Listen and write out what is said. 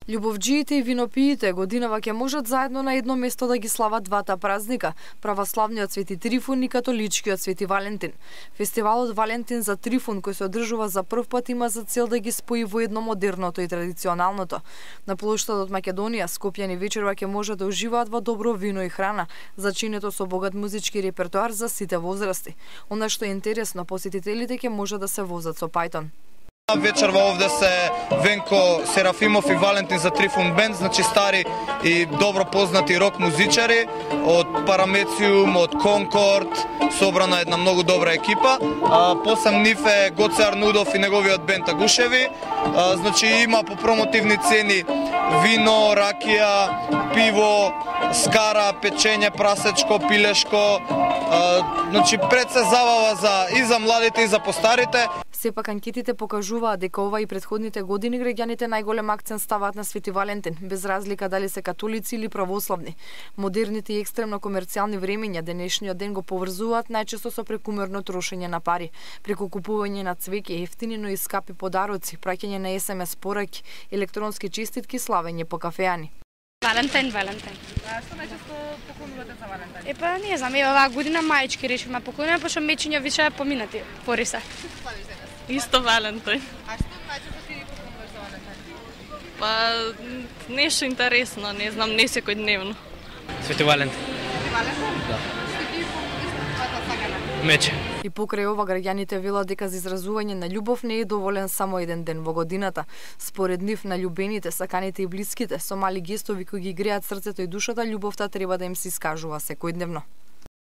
Љубовџиите и винопиите годинава ќе можат заедно на едно место да ги слават двата празника, православниот Свети Трифун и католичкиот Свети Валентин. Фестивалот Валентин за Трифун, кој се одржува за прв пат, има за цел да ги спои во едно модерното и традиционалното. На плоштадот Македонија, скопјани вечерва ќе можат да уживаат во добро вино и храна, зачинето со богат музички репертоар за сите возрасти. Она што е интересно, посетителите ќе можат да се возат со пајтон. Вечерва овде се Венко Серафимов и Валентин за Трифун бенд, значи стари и добро познати рок музичари од Парамециум, од Конкорд, собрана една многу добра екипа. Посам нив е Гоце Арнудов и неговиот бенд Агушеви. Значи има по промотивни цени вино, ракија, пиво, скара, печење, прасечко, пилешко. Значи пред се забава и за младите и за постарите. Сепак анкетите покажуваат дека ова и претходните години граѓаните најголем акцент ставаат на Свети Валентин, без разлика дали се католици или православни. Модерните и екстремно комерцијални времења денешниот ден го поврзуваат најчесто со прекумерно трошење на пари, преку купување на цвеќе, ефтини но и скапи подароци, праќање на SMS пораки, електронски честитки, славење по кафеани. Валентин. Што најчесто поклонувате за Валентин? Не знам, оваа година мајчки решивме поклонуваме, пошто мечиња више поминати, пориса. Исто Валентин. А што најчесто ти поклонуваш за Валентин? Па нешто интересно, не знам, не секој дневно. Свети Валентин. Свети Валентин? Да. Свети твојата сакана? Мече. И покрај ова граѓаните велат дека за изразување на љубов не е доволен само еден ден во годината. Според нив на љубените, саканите и блиските, со мали гестови кои ги греат срцето и душата, љубовта треба да им се искажува секојдневно.